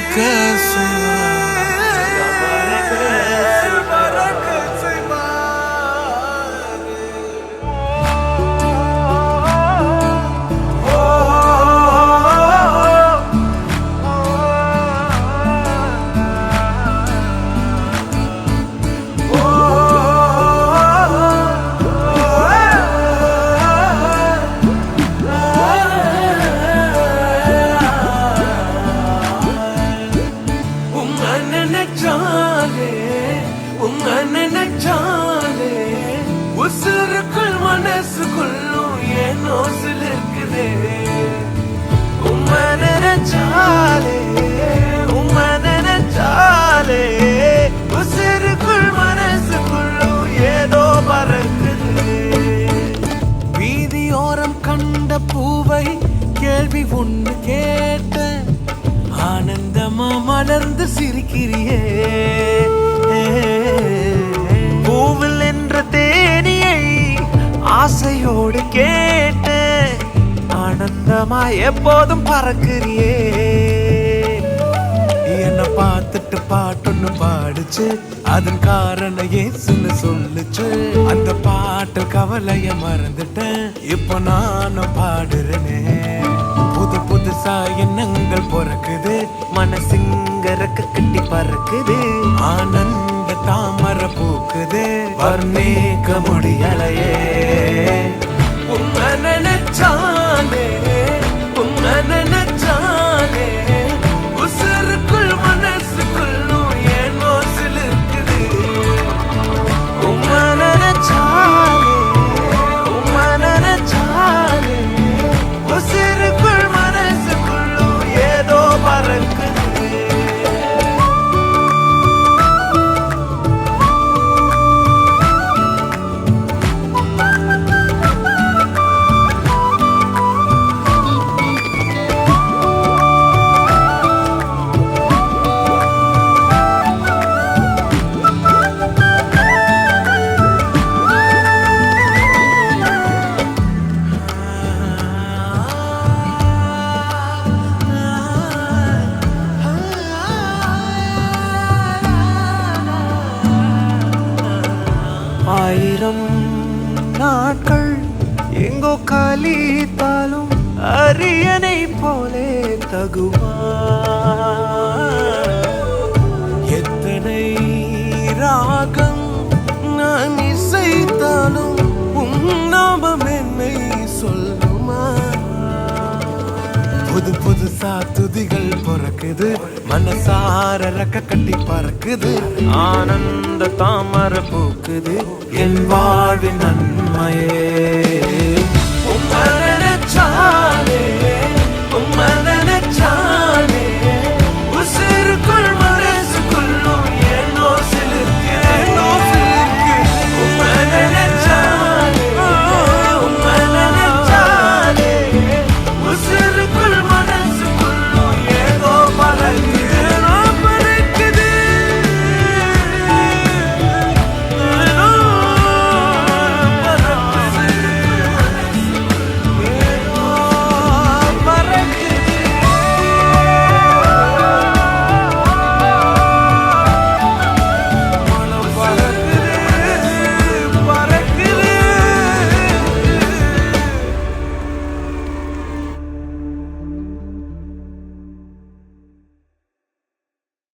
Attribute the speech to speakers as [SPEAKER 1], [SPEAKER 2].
[SPEAKER 1] பறக்க நினைச்சாலே உசுருக்குள் மனசுக்குள்ளும் ஏனோ சிலிருக்குதே. உம்மை நினைச்சாலே உசுருக்குள் மனசுக்குள்ளும் ஏதோ பறக்குது. வீதியோரம் கண்ட பூவை கேள்வி ஒன்று கேட்ட ஆனந்தமா மலர்ந்து சிரிக்கிறியே. பூவில் என்ற தேனியை ஆசையோடு கேட்ட ஆனந்தமா எப்போதும் பறக்கிறியே. என்ன பார்த்துட்டு பாட்டொன்னு பாடுச்சு, அதன் காரணம் ஏசுன்னு சொல்லுச்சு. அந்த பாட்டு கவலைய மறந்துட்டேன், இப்போ நானும் பாடுறேனே. புது புதுசா எண்ணங்கள் பிறக்குது, மனசிங்கரக்க கட்டி பறக்குது. ஆனந்த தாமர பூக்குது, வர்ணிக்க முடியலையே. உம்மை நினைச்சாலே உசுருக்குள் மனசுக்குள்ளும் ஏனோ சிலிருக்குது. உம்மை நினைச்சாலே உசுருக்குள் மனசுக்குள்ளும் ஏதோ பறக்குது. ஆயிரம் நாட்கள் எங்கோ கழித்தாலும் அரியணை போலே தகுமா. எத்தனை ராகம் நான் இசைத்தாலும் நாமம் என்னை சொல்லுமா. புது புதுசா துதிகள் பிறக்குது, மனசார ரக்க கட்டி பறக்குது. ஆனந்த தாமர பூக்குது, என் வாழ்வின் நன்மையே. உம்மை நினைச்சாலே